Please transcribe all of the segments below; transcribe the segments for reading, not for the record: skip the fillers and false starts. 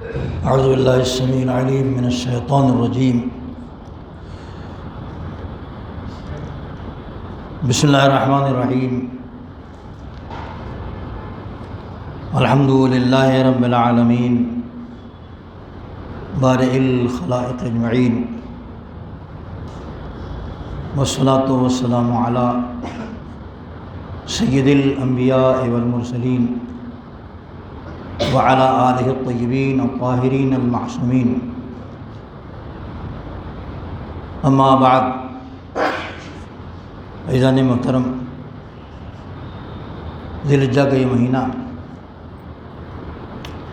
اعوذ باللہ السمیع العلیم من الشیطان الرجیم بسم اللہ الرحمن الرحیم الحمد للہ رب العالمین بارئ الخلائق اجمعین والصلاة والسلام علی سید الانبیاء والمرسلین وعلى آلہ الطیبین الطاہرین المعصومین اما بعد، عزیزان محترم، ذی الحجہ کا یہ مہینہ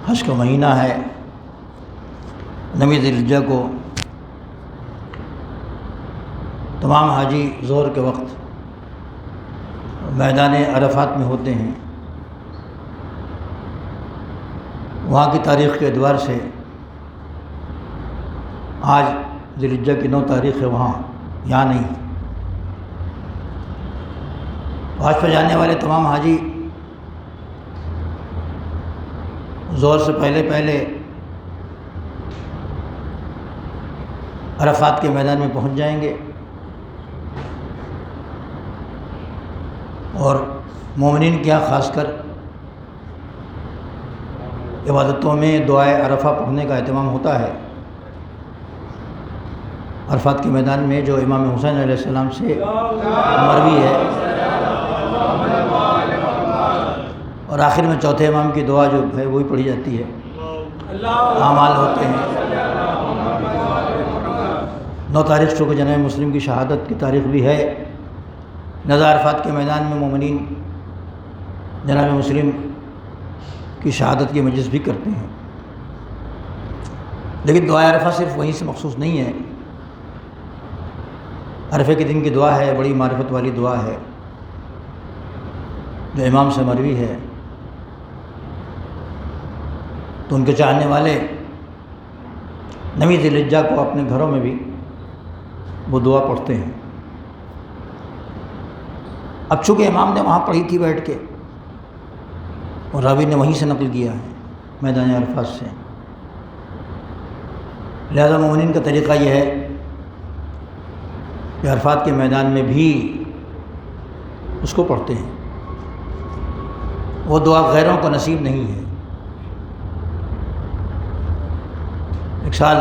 حج کا مہینہ ہے۔ 9 ذی الحجہ کو تمام حاجی ظہر کے وقت میدان عرفات میں ہوتے ہیں۔ وہاں کی تاریخ کے اعتبار سے آج ذی الحجہ کی 9 تاریخ ہے، وہاں یہاں نہیں۔ حج پہ جانے والے تمام حاجی ظہر سے پہلے عرفات کے میدان میں پہنچ جائیں گے، اور مومنین کے یہاں خاص کر عبادتوں میں دعائے عرفہ پڑھنے کا اہتمام ہوتا ہے۔ عرفات کے میدان میں جو امام حسین علیہ السلام سے مروی ہے، اور آخر میں چوتھے امام کی دعا جو ہے وہی پڑھی جاتی ہے، اعمال ہوتے ہیں۔ 9 تاریخ کو جناب مسلم کی شہادت کی تاریخ بھی ہے۔ نزا عرفات کے میدان میں مومنین جناب مسلم کی شہادت کی مجلس بھی کرتے ہیں، لیکن دعا عرفہ صرف وہیں سے مخصوص نہیں ہے۔ عرفے کے دن کی دعا ہے، بڑی معرفت والی دعا ہے جو امام سے مروی ہے، تو ان کے چاہنے والے 9 ذی الحجہ کو اپنے گھروں میں بھی وہ دعا پڑھتے ہیں۔ اب چونکہ امام نے وہاں پڑھی تھی بیٹھ کے، اور راوی نے وہیں سے نقل کیا ہے میدان عرفات سے، لہذا مومنین کا طریقہ یہ ہے کہ عرفات کے میدان میں بھی اس کو پڑھتے ہیں۔ وہ دعا غیروں کو نصیب نہیں ہے۔ ایک سال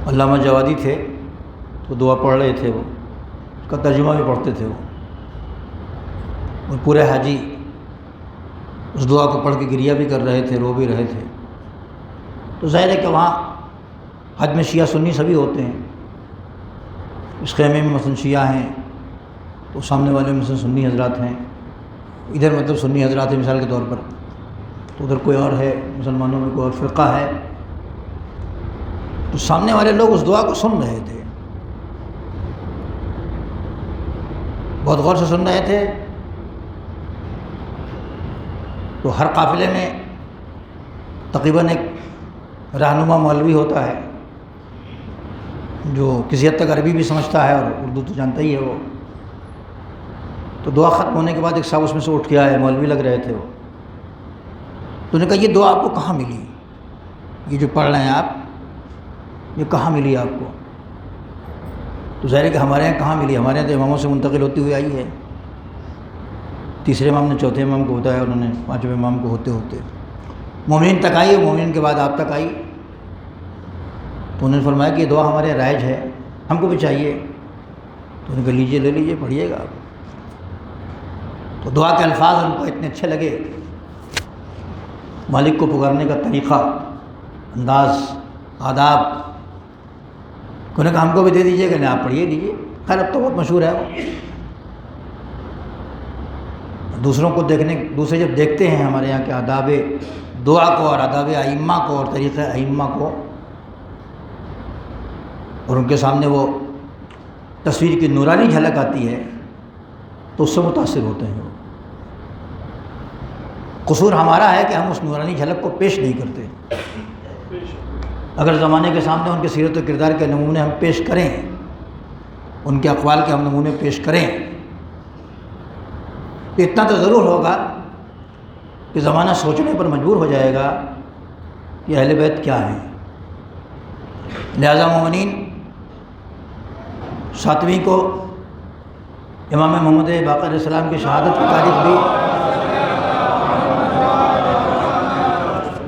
علامہ جوادی تھے تو دعا پڑھ رہے تھے، وہ اس کا ترجمہ بھی پڑھتے تھے وہ، اور پورے حاجی اس دعا کو پڑھ کے گریہ بھی کر رہے تھے، رو بھی رہے تھے۔ تو ظاہر ہے کہ وہاں حج میں شیعہ سنی سبھی ہوتے ہیں۔ اس خیمے میں مثلا شیعہ ہیں تو سامنے والے مثلا سنی حضرات ہیں، ادھر مطلب سنی حضرات ہیں مثال کے طور پر، تو ادھر کوئی اور ہے، مسلمانوں میں کوئی اور فرقہ ہے، تو سامنے والے لوگ اس دعا کو سن رہے تھے، بہت غور سے سن رہے تھے۔ تو ہر قافلے میں تقریباً ایک رہنما مولوی ہوتا ہے جو کسی حد تک عربی بھی سمجھتا ہے اور اردو تو جانتا ہی ہے وہ۔ تو دعا ختم ہونے کے بعد ایک صاحب اس میں سے اٹھ کے آئے، مولوی لگ رہے تھے وہ، تو انہوں نے کہا یہ دعا آپ کو کہاں ملی؟ یہ جو پڑھ رہے ہیں آپ، یہ کہاں ملی آپ کو؟ تو ظاہر ہے کہ ہمارے یہاں کہاں ملی، ہمارے یہاں تو اماموں سے منتقل ہوتی ہوئی آئی ہے۔ تیسرے امام نے چوتھے امام کو بتایا، انہوں نے 5ویں امام کو ہوتے ہوتے مومنین تک آئی، مومنین کے بعد آپ تک آئی۔ تو انہوں نے فرمایا کہ یہ دعا ہمارے رائج ہے، ہم کو بھی چاہیے۔ تو انہوں نے کہا لیجیے، لے لیجیے، پڑھیے گا آپ۔ تو دعا کے الفاظ ان کو اتنے اچھے لگے، مالک کو پکارنے کا طریقہ، انداز، آداب، انہوں نے کہا ہم کو بھی دے دیجیے کہ نہیں آپ پڑھیے لیجیے۔ خیر اب تو بہت مشہور ہے وہ، دوسروں کو دوسرے جب دیکھتے ہیں ہمارے یہاں کے آداب دعا کو اور آداب ائمہ کو اور طریقہ ائمہ کو، اور ان کے سامنے وہ تصویر کی نورانی جھلک آتی ہے تو اس سے متاثر ہوتے ہیں۔ قصور ہمارا ہے کہ ہم اس نورانی جھلک کو پیش نہیں کرتے۔ اگر زمانے کے سامنے ان کے سیرت و کردار کے نمونے ہم پیش کریں، ان کے اقوال کے ہم نمونے پیش کریں، تو اتنا تو ضرور ہوگا کہ زمانہ سوچنے پر مجبور ہو جائے گا کہ اہل بیت کیا ہیں۔ لہذا مومنین، 7ویں کو امام محمد باقر علیہ السلام کی شہادت کی تاریخ بھی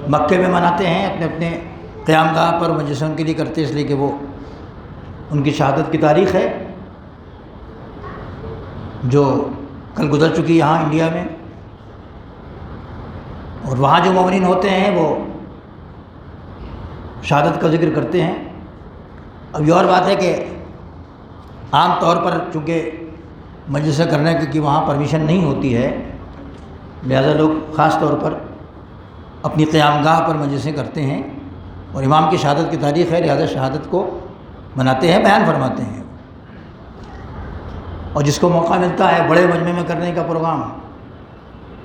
مکے میں مناتے ہیں، اپنے اپنے قیام گاہ پر مجلس ان کے لیے کرتے ہیں، اس لیے کہ وہ ان کی شہادت کی تاریخ ہے جو کل گزر چکی یہاں انڈیا میں۔ اور وہاں جو مومنین ہوتے ہیں وہ شہادت کا ذکر کرتے ہیں۔ اب یہ اور بات ہے کہ عام طور پر چونکہ مجلس کرنے کی وہاں پرمیشن نہیں ہوتی ہے، لہذا لوگ خاص طور پر اپنی قیام گاہ پر مجلسیں کرتے ہیں، اور امام کی شہادت کی تاریخ ہے، لہذا شہادت کو مناتے ہیں، بیان فرماتے ہیں۔ اور جس کو موقع ملتا ہے بڑے مجمع میں کرنے کا پروگرام،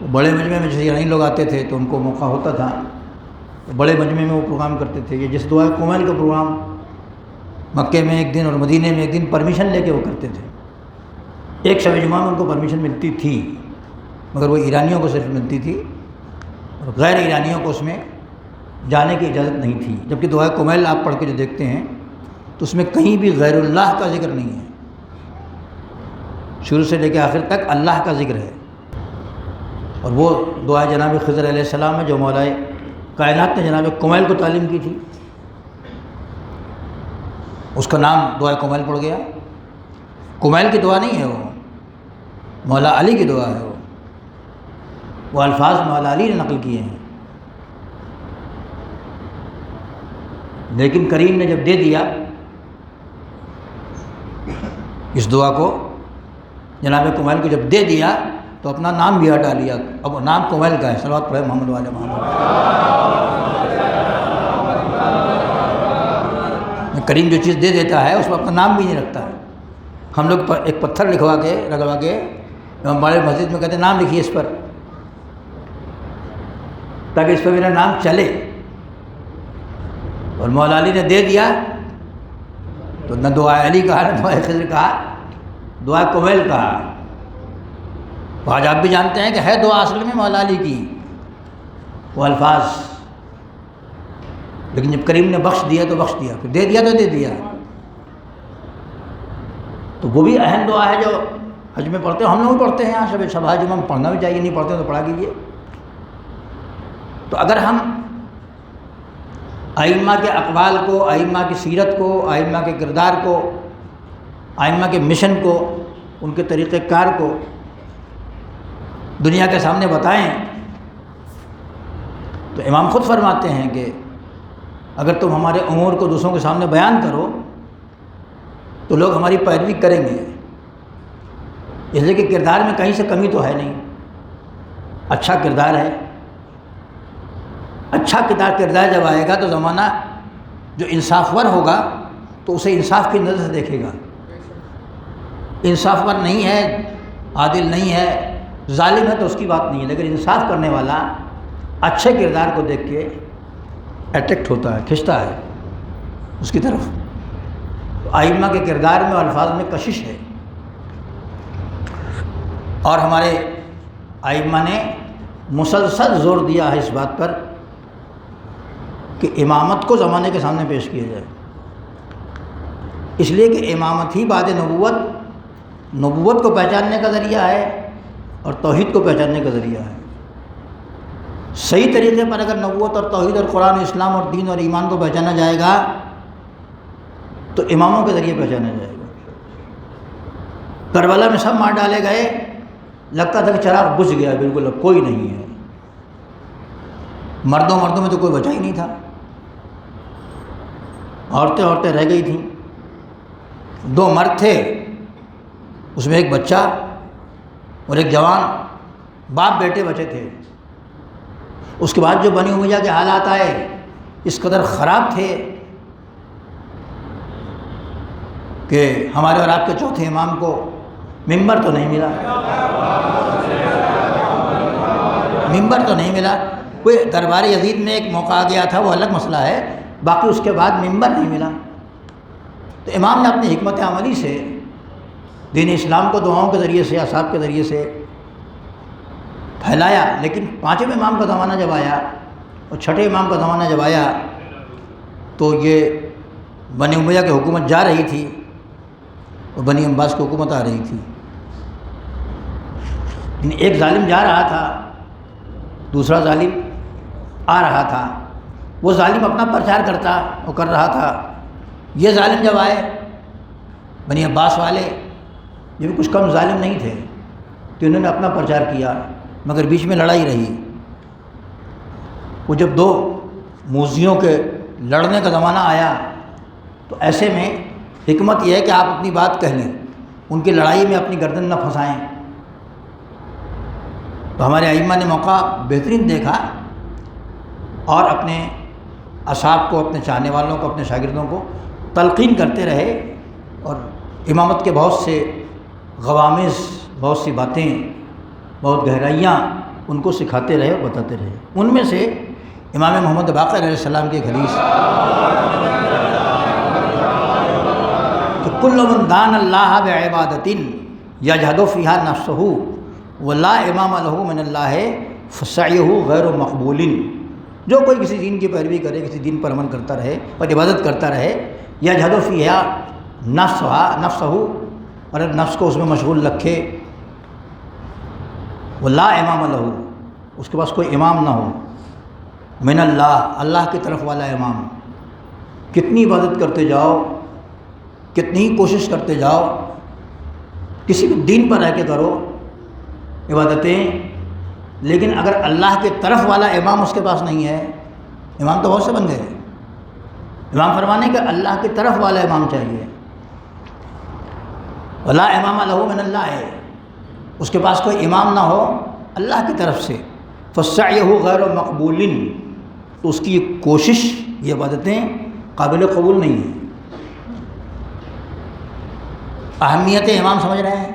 وہ بڑے مجمع میں جیسے نہیں لوگ آتے تھے تو ان کو موقع ہوتا تھا تو بڑے مجمع میں وہ پروگرام کرتے تھے۔ یہ جس دعائے کومیل کا پروگرام مکے میں ایک دن اور مدینے میں ایک دن پرمیشن لے کے وہ کرتے تھے۔ ایک شب جمعہ میں ان کو پرمیشن ملتی تھی، مگر وہ ایرانیوں کو صرف ملتی تھی اور غیر ایرانیوں کو اس میں جانے کی اجازت نہیں تھی۔ جبکہ دعائے کومیل آپ پڑھ کے جو دیکھتے ہیں تو اس میں کہیں بھی غیر اللہ کا ذکر نہیں ہے، شروع سے لے کے آخر تک اللہ کا ذکر ہے۔ اور وہ دعا جناب خضر علیہ السلام ہے جو مولا کائنات نے جناب کومیل کو تعلیم کی تھی، اس کا نام دعا کومیل پڑ گیا۔ کومیل کی دعا نہیں ہے، وہ مولا علی کی دعا ہے، وہ الفاظ مولا علی نے نقل کیے ہیں۔ لیکن کریم نے جب دے دیا اس دعا کو، جناب کومیل کو جب دے دیا تو اپنا نام بھی ہٹا لیا، اب نام کومیل کا ہے۔ صلوات پڑھے محمد والے محمد۔ کریم جو چیز دے دیتا ہے اس میں اپنا نام بھی نہیں رکھتا ہے۔ ہم لوگ ایک پتھر لگوا کے ہمارے مسجد میں کہتے ہیں نام لکھیے اس پر، تاکہ اس پر میرا نام چلے۔ اور مولا علی نے دے دیا تو نہ دعا علی کہا نہ دعا خضر کہا، دعا کومیل کہا۔ آج آپ بھی جانتے ہیں کہ ہے دعا اصل میں مولا علی کی وہ الفاظ، لیکن جب کریم نے بخش دیا تو بخش دیا، پھر دے دیا تو دے دیا۔ تو وہ بھی اہم دعا ہے جو حج میں پڑھتے ہیں، ہم لوگ پڑھتے ہیں یہاں شب حج میں، پڑھنا بھی چاہیے، نہیں پڑھتے تو پڑھا کیجیے۔ تو اگر ہم ائمہ کے اقوال کو، ائمہ کی سیرت کو، ائمہ کے کردار کو، ائمہ کے مشن کو، ان کے طریقہ کار کو دنیا کے سامنے بتائیں تو امام خود فرماتے ہیں کہ اگر تم ہمارے امور کو دوسروں کے سامنے بیان کرو تو لوگ ہماری پیروی کریں گے، اس لیے کہ کردار میں کہیں سے کمی تو ہے نہیں، اچھا کردار ہے۔ اچھا کردار جب آئے گا تو زمانہ جو انصاف ور ہوگا تو اسے انصاف کی نظر سے دیکھے گا۔ انصاف ور نہیں ہے، عادل نہیں ہے، ظالم ہے تو اس کی بات نہیں ہے، لیکن انصاف کرنے والا اچھے کردار کو دیکھ کے اٹریکٹ ہوتا ہے، کھنچتا ہے اس کی طرف۔ تو ائمہ کے کردار میں اور الفاظ میں کشش ہے، اور ہمارے ائمہ نے مسلسل زور دیا ہے اس بات پر کہ امامت کو زمانے کے سامنے پیش کیا جائے، اس لیے کہ امامت ہی بعد نبوت کو پہچاننے کا ذریعہ ہے اور توحید کو پہچاننے کا ذریعہ ہے۔ صحیح طریقے پر اگر نبوت اور توحید اور قرآن اسلام اور دین اور ایمان کو پہچانا جائے گا تو اماموں کے ذریعے پہچانا جائے گا۔ کربلا میں سب مار ڈالے گئے، لگتا تھا کہ چراغ بجھ گیا بالکل، اب کوئی نہیں ہے، مردوں میں تو کوئی بچا ہی نہیں تھا، عورتیں رہ گئی تھیں۔ 2 مرد تھے، اس میں ایک بچہ اور ایک جوان، باپ بیٹے بچے تھے۔ اس کے بعد جو بنی امیہ کے حالات آئے اس قدر خراب تھے کہ ہمارے اور آپ کے چوتھے امام کو ممبر تو نہیں ملا، کوئی دربار یزید میں ایک موقع آ گیا تھا، وہ الگ مسئلہ ہے، باقی اس کے بعد ممبر نہیں ملا۔ تو امام نے اپنی حکمت عملی سے دین اسلام کو دعاؤں کے ذریعے سے، اصحاب کے ذریعے سے پھیلایا، لیکن پانچویں امام کا زمانہ جب آیا اور چھٹے امام کا زمانہ جب آیا تو یہ بنی امیہ کی حکومت جا رہی تھی اور بنی عباس کی حکومت آ رہی تھی. یعنی ایک ظالم جا رہا تھا، دوسرا ظالم آ رہا تھا. وہ ظالم اپنا پرچار کر رہا تھا. یہ ظالم جب آئے بنی عباس والے، یہ بھی کچھ کم ظالم نہیں تھے، تو انہوں نے اپنا پرچار کیا، مگر بیچ میں لڑائی رہی. وہ جب دو موذیوں کے لڑنے کا زمانہ آیا تو ایسے میں حکمت یہ ہے کہ آپ اپنی بات کہہ لیں، ان کی لڑائی میں اپنی گردن نہ پھنسائیں. تو ہمارے ائمہ نے موقع بہترین دیکھا اور اپنے اصحاب کو، اپنے چاہنے والوں کو، اپنے شاگردوں کو تلقین کرتے رہے اور امامت کے بہت سے غوامض، بہت سی باتیں، بہت گہرائیاں ان کو سکھاتے رہے اور بتاتے رہے. ان میں سے امام محمد باقر علیہ السلام کی ایک حدیث کہ کل من دان اللہ بعبادۃ یجہد فیہا نفسہ ولا امام لہ من اللہ فسعیہ غیر مقبول. جو کوئی کسی دین کی پیروی کرے، کسی دین پر عمل کرتا رہے اور عبادت کرتا رہے، یجہد فیہا نفسہ، اور نفس کو اس میں مشغول رکھے، ولا امام لہ، اس کے پاس کوئی امام نہ ہو، من اللہ، اللہ کی طرف والا امام. کتنی عبادت کرتے جاؤ، کتنی کوشش کرتے جاؤ، کسی بھی دین پر رہ کے کرو عبادتیں، لیکن اگر اللہ کی طرف والا امام اس کے پاس نہیں ہے، امام تو بہت سے بن گئے، امام فرمانے کہ اللہ کی طرف والا امام چاہیے. ولا امام لہ من اللہ ہے، اس کے پاس کوئی امام نہ ہو اللہ کی طرف سے، فسعیہ غیر مقبول، تو اس کی کوشش، یہ عبادتیں قابل قبول نہیں ہیں. اہمیت امام سمجھ رہے ہیں؟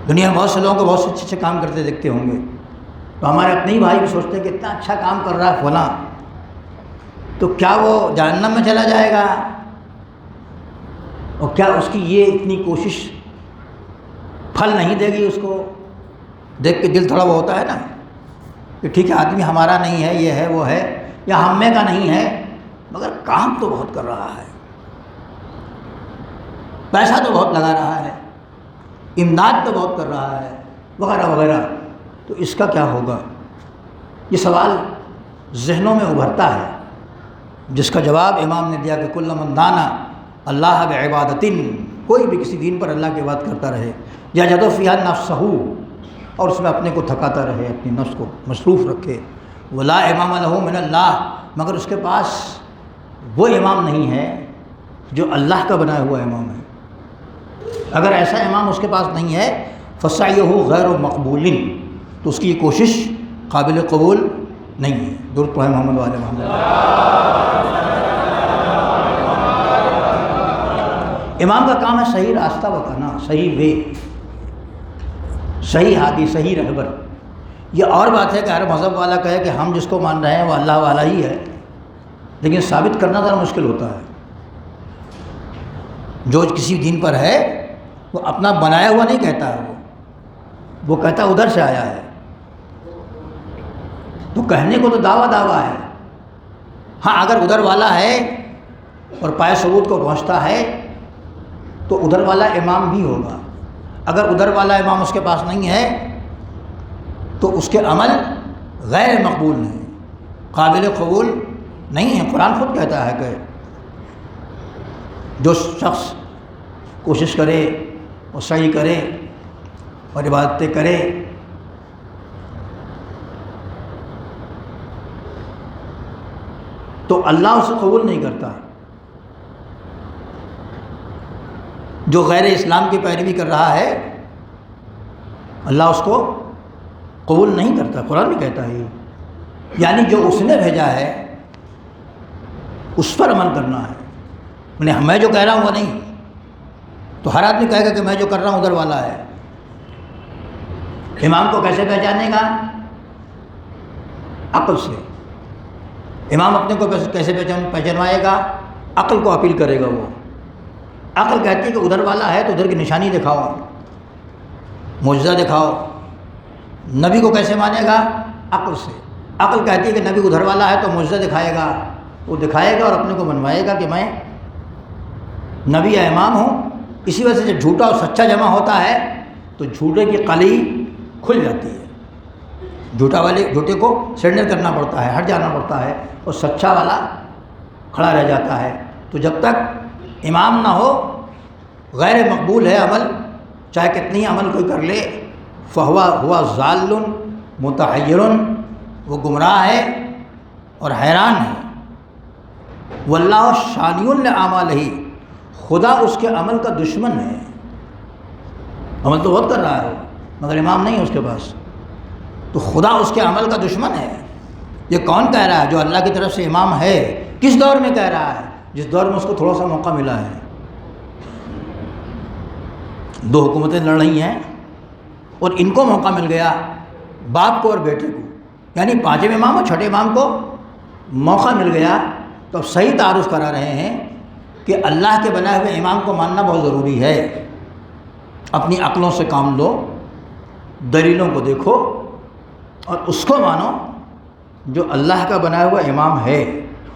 دنیا میں بہت سے لوگوں کو بہت سے اچھے اچھے کام کرتے دیکھتے ہوں گے، تو ہمارے اپنے ہی بھائی بھی سوچتے ہیں کہ اتنا اچھا کام کر رہا ہے فلاں، تو کیا وہ جہنم میں چلا جائے گا؟ اور کیا اس کی یہ اتنی کوشش پھل نہیں دے گی؟ اس کو دیکھ کے دل تھوڑا وہ ہوتا ہے نا کہ ٹھیک ہے آدمی ہمارا نہیں ہے، یہ ہے وہ ہے، یا ہم میں کا نہیں ہے، مگر کام تو بہت کر رہا ہے، پیسہ تو بہت لگا رہا ہے، امداد تو بہت کر رہا ہے، وغیرہ وغیرہ. تو اس کا کیا ہوگا؟ یہ سوال ذہنوں میں ابھرتا ہے، جس کا جواب امام نے دیا کہ کل من دانا اللہ بعبادۃ، کوئی بھی کسی دین پر اللہ کی عبادت کرتا رہے، یجہد فیہا نفسہ، اور اس میں اپنے کو تھکاتا رہے، اپنی نفس کو مصروف رکھے، ولا امام لہ من اللہ، مگر اس کے پاس وہ امام نہیں ہے جو اللہ کا بنایا ہوا امام ہے. اگر ایسا امام اس کے پاس نہیں ہے، فسعیہ غیر مقبول، تو اس کی یہ کوشش قابل قبول نہیں ہے. درود پڑھیں محمد وعلی محمد. امام کا کام ہے صحیح راستہ بتانا، صحیح وے، صحیح ہادی، صحیح رہبر. یہ اور بات ہے کہ ہر مذہب والا کہے کہ ہم جس کو مان رہے ہیں وہ اللہ والا ہی ہے، لیکن ثابت کرنا ذرا مشکل ہوتا ہے. جو کسی دین پر ہے وہ اپنا بنایا ہوا نہیں کہتا ہے، وہ کہتا ادھر سے آیا ہے. تو کہنے کو تو دعویٰ ہے، ہاں اگر ادھر والا ہے اور پائے ثبوت کو پہنچتا ہے تو ادھر والا امام بھی ہوگا. اگر ادھر والا امام اس کے پاس نہیں ہے تو اس کے عمل غیر مقبول ہیں، قابل قبول نہیں ہے. قرآن خود کہتا ہے کہ جو شخص کوشش کرے اور سعی کرے اور عبادتیں کرے، تو اللہ اسے قبول نہیں کرتا. جو غیر اسلام کی پیروی کر رہا ہے اللہ اس کو قبول نہیں کرتا. قرآن بھی کہتا ہے، یعنی جو اس نے بھیجا ہے اس پر عمل کرنا ہے. میں جو کہہ رہا ہوں وہ نہیں. تو ہر آدمی کہے گا کہ میں جو کر رہا ہوں ادھر والا ہے. امام کو کیسے پہچانے گا؟ عقل سے. امام اپنے کو کیسے پہچانوائے گا؟ عقل کو اپیل کرے گا. وہ عقل کہتی ہے کہ ادھر والا ہے تو ادھر کی نشانی دکھاؤ، معجزہ دکھاؤ، نبی کو کیسے مانے گا؟ عقل سے۔ عقل کہتی ہے کہ نبی ادھر والا ہے تو معجزہ دکھائے گا، وہ دکھائے گا اور اپنے کو بنوائے گا کہ میں نبی یا امام ہوں۔ اسی وجہ سے جب جھوٹا اور سچا جمع ہوتا ہے تو جھوٹے کی قلی کھل جاتی ہے، جھوٹے کو سرنڈر کرنا پڑتا ہے، ہٹ جانا پڑتا ہے، اور سچا والا کھڑا رہ جاتا ہے۔ تو جب تک امام نہ ہو غیر مقبول ہے عمل، چاہے کتنی عمل کوئی کر لے، ہوا ضال متحیر، وہ گمراہ ہے اور حیران ہے۔ واللہ شانی لأعمالہ، خدا اس کے عمل کا دشمن ہے۔ عمل تو بہت کر رہا ہے مگر امام نہیں ہے اس کے پاس، تو خدا اس کے عمل کا دشمن ہے۔ یہ کون کہہ رہا ہے؟ جو اللہ کی طرف سے امام ہے۔ کس دور میں کہہ رہا ہے؟ جس دور میں اس کو تھوڑا سا موقع ملا ہے۔ دو حکومتیں لڑ رہی ہیں اور ان کو موقع مل گیا، باپ کو اور بیٹے کو، یعنی پانچویں امام اور چھٹے امام کو موقع مل گیا، تو اب صحیح تعارف کرا رہے ہیں کہ اللہ کے بنائے ہوئے امام کو ماننا بہت ضروری ہے۔ اپنی عقلوں سے کام لو، دلیلوں کو دیکھو اور اس کو مانو جو اللہ کا بنایا ہوا امام ہے۔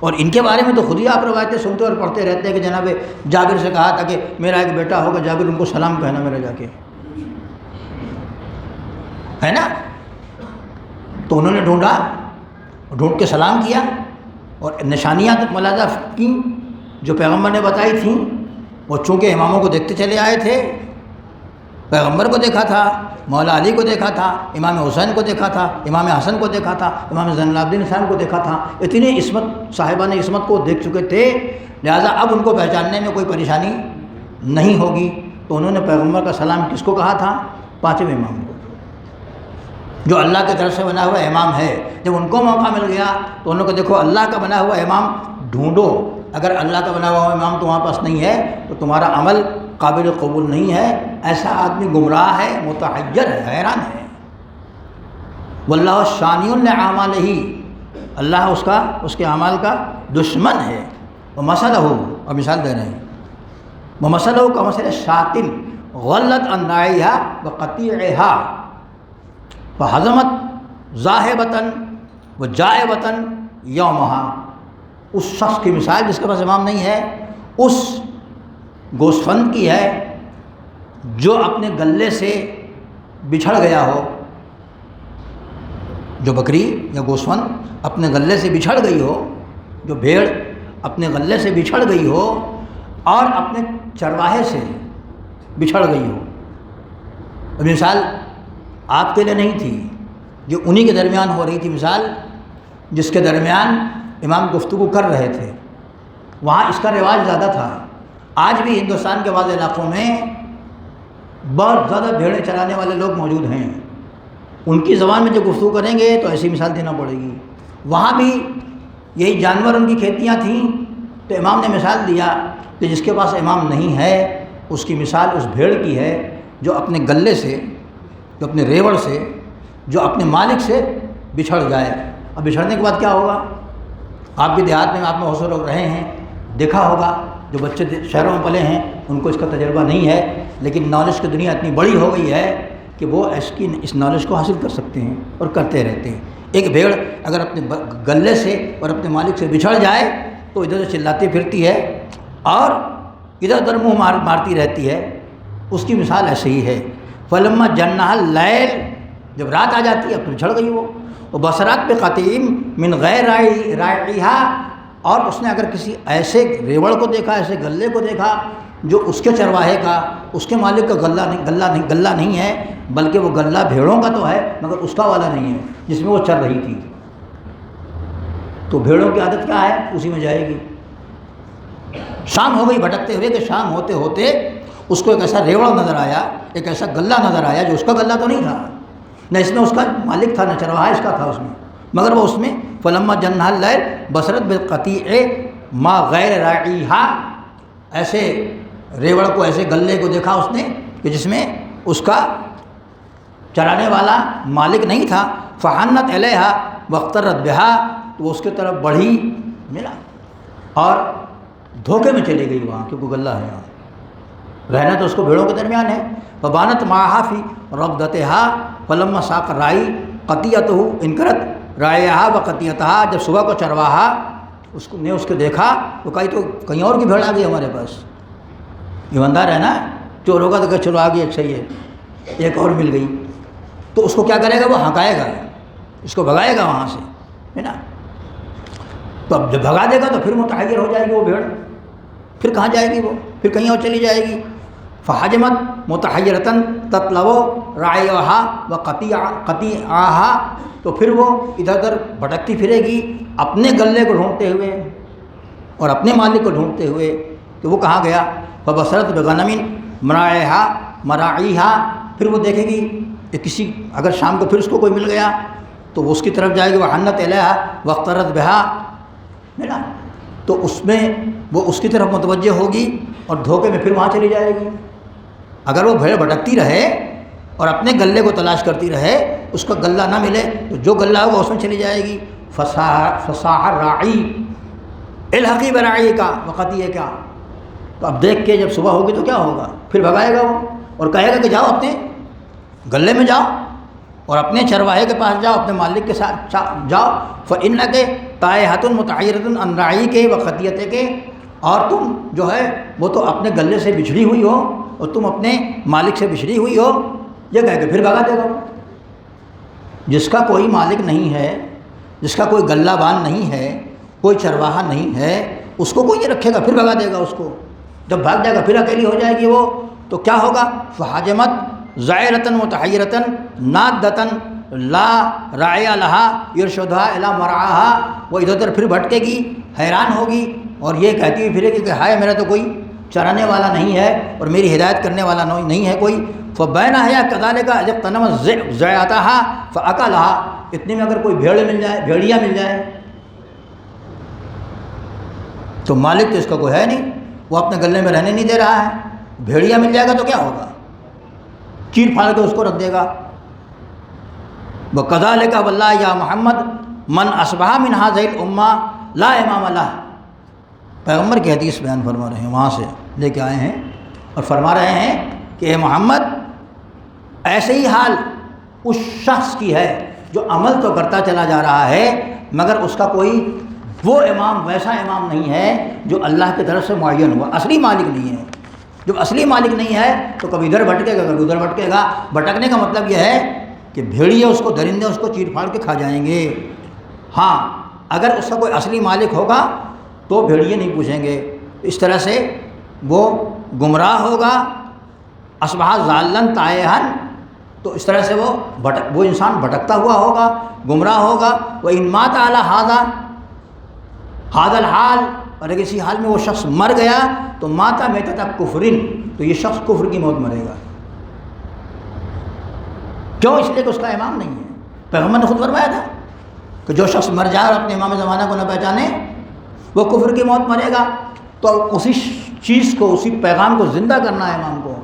اور ان کے بارے میں تو خود ہی آپ روایتیں سنتے اور پڑھتے رہتے ہیں کہ جناب جابر سے کہا تھا کہ میرا ایک بیٹا ہوگا، جابر ان کو سلام کہنا میرا جا کے، ہے نا؟ تو انہوں نے ڈھونڈ کے سلام کیا اور نشانیاں ملاحظہ کی جو پیغمبر نے بتائی تھیں۔ وہ چونکہ اماموں کو دیکھتے چلے آئے تھے، پیغمبر کو دیکھا تھا، مولا علی کو دیکھا تھا، امام حسین کو دیکھا تھا، امام حسن کو دیکھا تھا، امام زین العابدین حسین کو دیکھا تھا، اتنی عصمت صاحبان عصمت کو دیکھ چکے تھے، لہٰذا اب ان کو پہچاننے میں کوئی پریشانی نہیں ہوگی۔ تو انہوں نے پیغمبر کا سلام کس کو کہا تھا؟ پانچویں امام کو، جو اللہ کی طرف سے بنا ہوا امام ہے۔ جب ان کو موقع مل گیا تو انہوں کو دیکھو اللہ کا بنا ہوا امام ڈھونڈو، اگر اللہ کا بنا ہوا امام تمہارے پاس نہیں ہے تو تمہارا عمل قابل قبول نہیں ہے، ایسا آدمی گمراہ ہے، متحیر ہے، حیران ہے۔ واللہ شانی لأعمالہ، اللہ اس کے اعمال کا دشمن ہے۔ ومثلہ، اور مثال دے رہے ہیں، ومثلہ کمثل شاۃ غلت عن راعیہا وقطیعہا فہضمت ذاہبۃ وجائبۃ یومہا۔ اس شخص کی مثال جس کے پاس امام نہیں ہے، اس گوسفند کی ہے جو اپنے گلے سے بچھڑ گیا ہو، جو بکری یا گوسفند اپنے گلے سے بچھڑ گئی ہو، جو بھیڑ اپنے گلے سے بچھڑ گئی ہو اور اپنے چرواہے سے بچھڑ گئی ہو۔ مثال آپ کے لیے نہیں تھی، جو انہی کے درمیان ہو رہی تھی، مثال جس کے درمیان امام گفتگو کر رہے تھے، وہاں اس کا رواج زیادہ تھا۔ آج بھی ہندوستان کے بعض علاقوں میں بہت زیادہ بھیڑیں چرانے والے لوگ موجود ہیں، ان کی زبان میں جو گفتگو کریں گے تو ایسی مثال دینا پڑے گی۔ وہاں بھی یہی جانور ان کی کھیتیاں تھیں، تو امام نے مثال دیا کہ جس کے پاس امام نہیں ہے اس کی مثال اس بھیڑ کی ہے جو اپنے گلے سے، جو اپنے ریوڑ سے، جو اپنے مالک سے بچھڑ جائے۔ اب بچھڑنے کے بعد کیا ہوگا؟ آپ بھی دیہات میں، آپ میں بہت سے لوگ رہے ہیں، دیکھا ہوگا، جو بچے شہروں میں پلے ہیں ان کو اس کا تجربہ نہیں ہے، لیکن نالج کی دنیا اتنی بڑی ہو گئی ہے کہ وہ اس نالج کو حاصل کر سکتے ہیں اور کرتے رہتے ہیں۔ ایک بھیڑ اگر اپنے گلے سے اور اپنے مالک سے بچھڑ جائے تو ادھر سے چلاتی پھرتی ہے اور ادھر ادھر منہ مارتی رہتی ہے، اس کی مثال ایسے ہی ہے۔ فلما جنّہ اللیل، جب رات آ جاتی ہے اب تو بچھڑ گئی وہ بصرات بقطیع من غیر راعیہا، اور اس نے اگر کسی ایسے ریوڑ کو دیکھا، ایسے گلے کو دیکھا جو اس کے چرواہے کا، اس کے مالک کا گلہ نہیں ہے، بلکہ وہ گلہ بھیڑوں کا تو ہے مگر اس کا والا نہیں ہے جس میں وہ چر رہی تھی، تو بھیڑوں کی عادت کیا ہے؟ اسی میں جائے گی۔ شام ہو گئی بھٹکتے ہوئے کہ شام ہوتے ہوتے اس کو ایک ایسا ریوڑ نظر آیا، ایک ایسا گلہ نظر آیا جو اس کا گلہ تو نہیں تھا، نہ اس میں اس کا مالک تھا، نہ چرواہا اس کا تھا اس میں، مگر وہ اس میں فلما جنّہ اللیل بصرت بالقطیع ما غیر راعیہا، ایسے ریوڑ کو، ایسے گلے کو دیکھا اس نے کہ جس میں اس کا چرانے والا مالک نہیں تھا۔ فحنت الیہا واقترت بہا، تو وہ اس کے طرف بڑھی، ملا اور دھوکے میں چلی گئی وہاں، کیونکہ گلہ ہے، یہاں رہنا تو اس کو بھیڑوں کے درمیان ہے، فبانت معها فی ربدتها فلما ساق رائی قطیعته انکرت رایہا وقطیعتها، جب صبح کو چرواہا اس کو دیکھا تو کہیں تو کہیں اور کی بھیڑ آ گئی ہمارے پاس، ایماندار ہے نا، چور ہوگا تو کہ چلو آ گئی، اچھا ہی ہے، ایک اور مل گئی، تو اس کو کیا کرے گا، وہ ہنکائے گا، اس کو بھگائے گا وہاں سے، ہے نا۔ تو اب جب بھگا دے گا تو پھر متحیر ہو جائے گی وہ بھیڑ، پھر کہاں جائے گی وہ، پھر کہیں اور چلی جائے گی۔ فحجمت متحیرتن تطلب رعیہا وقطیعہا، تو پھر وہ ادھر ادھر بھٹکتی پھرے گی اپنے گلے کو ڈھونڈتے ہوئے اور اپنے مالک کو ڈھونڈتے ہوئے کہ وہ کہاں گیا۔ فبصرت بغنم مراعیہا، پھر وہ دیکھے گی کہ کسی، اگر شام کو پھر اس کو کوئی مل گیا تو وہ اس کی طرف جائے گی، وحنت الیہا واقترت بہا، ہے نا، تو اس میں وہ اس کی طرف متوجہ ہوگی اور دھوکے میں پھر وہاں چلی جائے گی۔ اگر وہ بھیڑ بھٹکتی رہے اور اپنے گلے کو تلاش کرتی رہے، اس کا گلہ نہ ملے تو جو گلہ ہوگا اس میں چلی جائے گی۔ فصاح الراعی الحقی برعیک وقطیعک، تو اب دیکھ کے جب صبح ہوگی تو کیا ہوگا، پھر بھگائے گا وہ اور کہے گا کہ جاؤ اپنے گلے میں جاؤ اور اپنے چرواہے کے پاس جاؤ، اپنے مالک کے ساتھ جاؤ۔ فإنک تائہۃ متحیرۃ عن رعیک وقطیعتک، اور تم جو ہے وہ تو اپنے گلے سے بچھڑی ہوئی ہو اور تم اپنے مالک سے بچھڑی ہوئی ہو، یہ کہہ کے پھر بھگا دے گا۔ جس کا کوئی مالک نہیں ہے، جس کا کوئی گلہ بان نہیں ہے، کوئی چرواہا نہیں ہے، اس کو کوئی نہیں رکھے گا، پھر بھگا دے گا اس کو۔ جب بھاگ جائے گا پھر اکیلی ہو جائے گی وہ، تو کیا ہوگا، فحجمت زائرۃ متحیرۃ نادۃ لا راعی لہا یرشدها الی مرعاها، وہ ادھر ادھر پھر بھٹکے گی، حیران ہوگی اور یہ کہتی ہوئی پھرے گی کہ ہائے میرا تو کوئی چرانے والا نہیں ہے اور میری ہدایت کرنے والا نہیں ہے کوئی۔ فبینہ ہی کذالک اذ اغتنمت ضیعتها فاکلها، اتنے میں اگر کوئی بھیڑیا مل جائے تو مالک تو اس کا کوئی ہے نہیں، وہ اپنے گلے میں رہنے نہیں دے رہا ہے، بھیڑیا مل جائے گا تو کیا ہوگا، چیر پھاڑ کے اس کو رکھ دے گا۔ وَكَذَلِكَ وَاللَّهِ يَا مُحَمَّدْ مَنْ أَصْبَحَ مِنْ هَذِهِ الْأُمَّةِ لَا إِمَامَ لَهُ، پیغمبر کی حدیث بیان فرما رہے ہیں، وہاں سے لے کے آئے ہیں اور فرما رہے ہیں کہ اے محمد، ایسے ہی حال اس شخص کی ہے جو عمل تو کرتا چلا جا رہا ہے مگر اس کا کوئی وہ امام، ویسا امام نہیں ہے جو اللہ کی طرف سے معین ہوا، اصلی مالک نہیں ہے۔ جب اصلی مالک نہیں ہے تو کبھی ادھر بھٹکے گا کبھی ادھر بھٹکے گا۔ بھٹکنے کا مطلب یہ ہے کہ بھیڑیے اس کو، درندے اس کو چیر پھاڑ کے کھا جائیں گے۔ ہاں اگر اس کا کوئی اصلی مالک ہوگا تو بھیڑیے نہیں پوچھیں گے۔ اس طرح سے وہ گمراہ ہوگا، اصبح ضالن تائہن، تو اس طرح سے وہ انسان بھٹکتا ہوا ہوگا، گمراہ ہوگا۔ وَإِن مَاتَ عَلَى هَذَا الْحَالِ، اور اگر اسی حال میں وہ شخص مر گیا تو ماتا میتۃ کفر، تو یہ شخص کفر کی موت مرے گا۔ کیوں؟ اس لیے کہ اس کا امام نہیں ہے۔ پیغمبر نے خود فرمایا تھا کہ جو شخص مر جائے اور اپنے امام زمانہ کو نہ پہچانے وہ کفر کی موت مرے گا۔ تو اسی چیز کو، اسی پیغام کو زندہ کرنا ہے امام کو،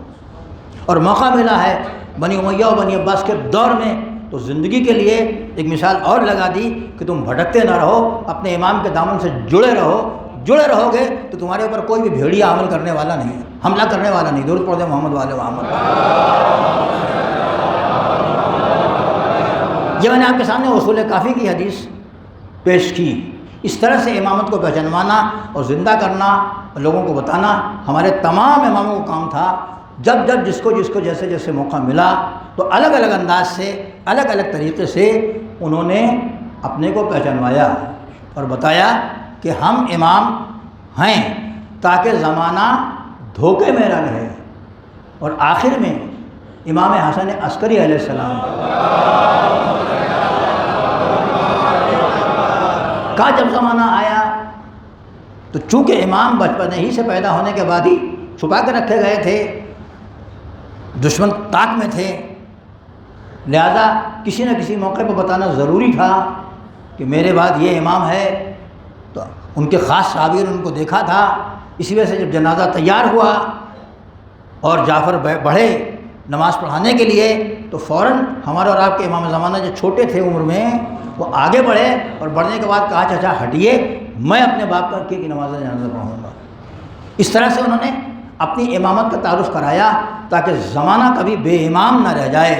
اور موقع ملا ہے بنی امیہ و بنی عباس کے دور میں، تو زندگی کے لیے ایک مثال اور لگا دی کہ تم بھٹکتے نہ رہو، اپنے امام کے دامن سے جڑے رہو گے تو تمہارے اوپر کوئی بھی بھیڑیا عمل کرنے والا نہیں ہے، حملہ کرنے والا نہیں۔ درود پڑھ دیں محمد والے محمد۔ یہ میں نے آپ کے سامنے اصول کافی کی حدیث پیش کی۔ اس طرح سے امامت کو پہچانوانا اور زندہ کرنا، لوگوں کو بتانا ہمارے تمام اماموں کا کام تھا۔ جب جس کو جیسے جیسے موقع ملا تو الگ الگ انداز سے، الگ الگ طریقے سے انہوں نے اپنے کو پہچانوایا اور بتایا کہ ہم امام ہیں، تاکہ زمانہ دھوکے میں نہ رہے۔ اور آخر میں امام حسن عسکری علیہ السلام کا جب زمانہ آیا تو چونکہ امام بچپن ہی سے پیدا ہونے کے بعد ہی چھپا کے رکھے گئے تھے، دشمن طاق میں تھے، لہذا کسی نہ کسی موقع پر بتانا ضروری تھا کہ میرے بعد یہ امام ہے۔ تو ان کے خاص صحابی نے ان کو دیکھا تھا، اسی وجہ سے جب جنازہ تیار ہوا اور جعفر بڑھے نماز پڑھانے کے لیے تو فوراً ہمارے اور آپ کے امام زمانہ جو چھوٹے تھے عمر میں، وہ آگے بڑھے اور بڑھنے کے بعد کہا چچا ہٹیے، میں اپنے باپ کی نماز جنازہ پڑھاؤں گا۔ اس طرح سے انہوں نے اپنی امامت کا تعارف کرایا تاکہ زمانہ کبھی بے امام نہ رہ جائے۔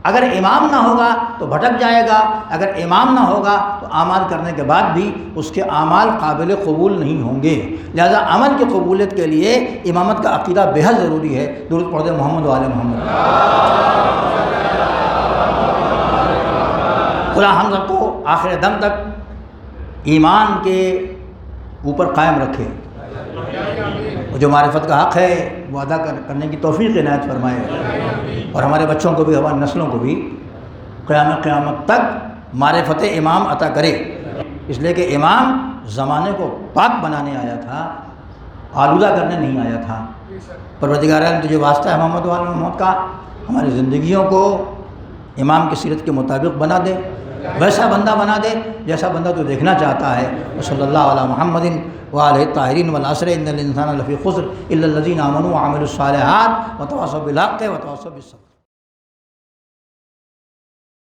اگر امام نہ ہوگا تو بھٹک جائے گا، اگر امام نہ ہوگا تو اعمال کرنے کے بعد بھی اس کے اعمال قابل قبول نہیں ہوں گے۔ لہذا عمل کی قبولیت کے لیے امامت کا عقیدہ بے حد ضروری ہے۔ درود پڑھ دیں محمد و آل محمد۔ خدا ہم سب کو آخر دم تک ایمان کے اوپر قائم رکھے، جو معرفت کا حق ہے وہ ادا کرنے کی توفیق عنایت فرمائے، اور ہمارے بچوں کو بھی، ہماری نسلوں کو بھی قیامت تک معرفت امام عطا کرے، اس لیے کہ امام زمانے کو پاک بنانے آیا تھا، آلودہ کرنے نہیں آیا تھا۔ پروردگار عالم تجھے واسطہ ہے محمد و آل محمد کا، ہماری زندگیوں کو امام کی سیرت کے مطابق بنا دے، ویسا بندہ بنا دے جیسا بندہ تو دیکھنا چاہتا ہے۔ صلی اللہ علی محمد وآلہ الطاہرین والعصر ان الانسان لفی خسر الا الذین آمنوا وعملوا الصالحات وتواصوا بالحق وتواصوا بالصبر۔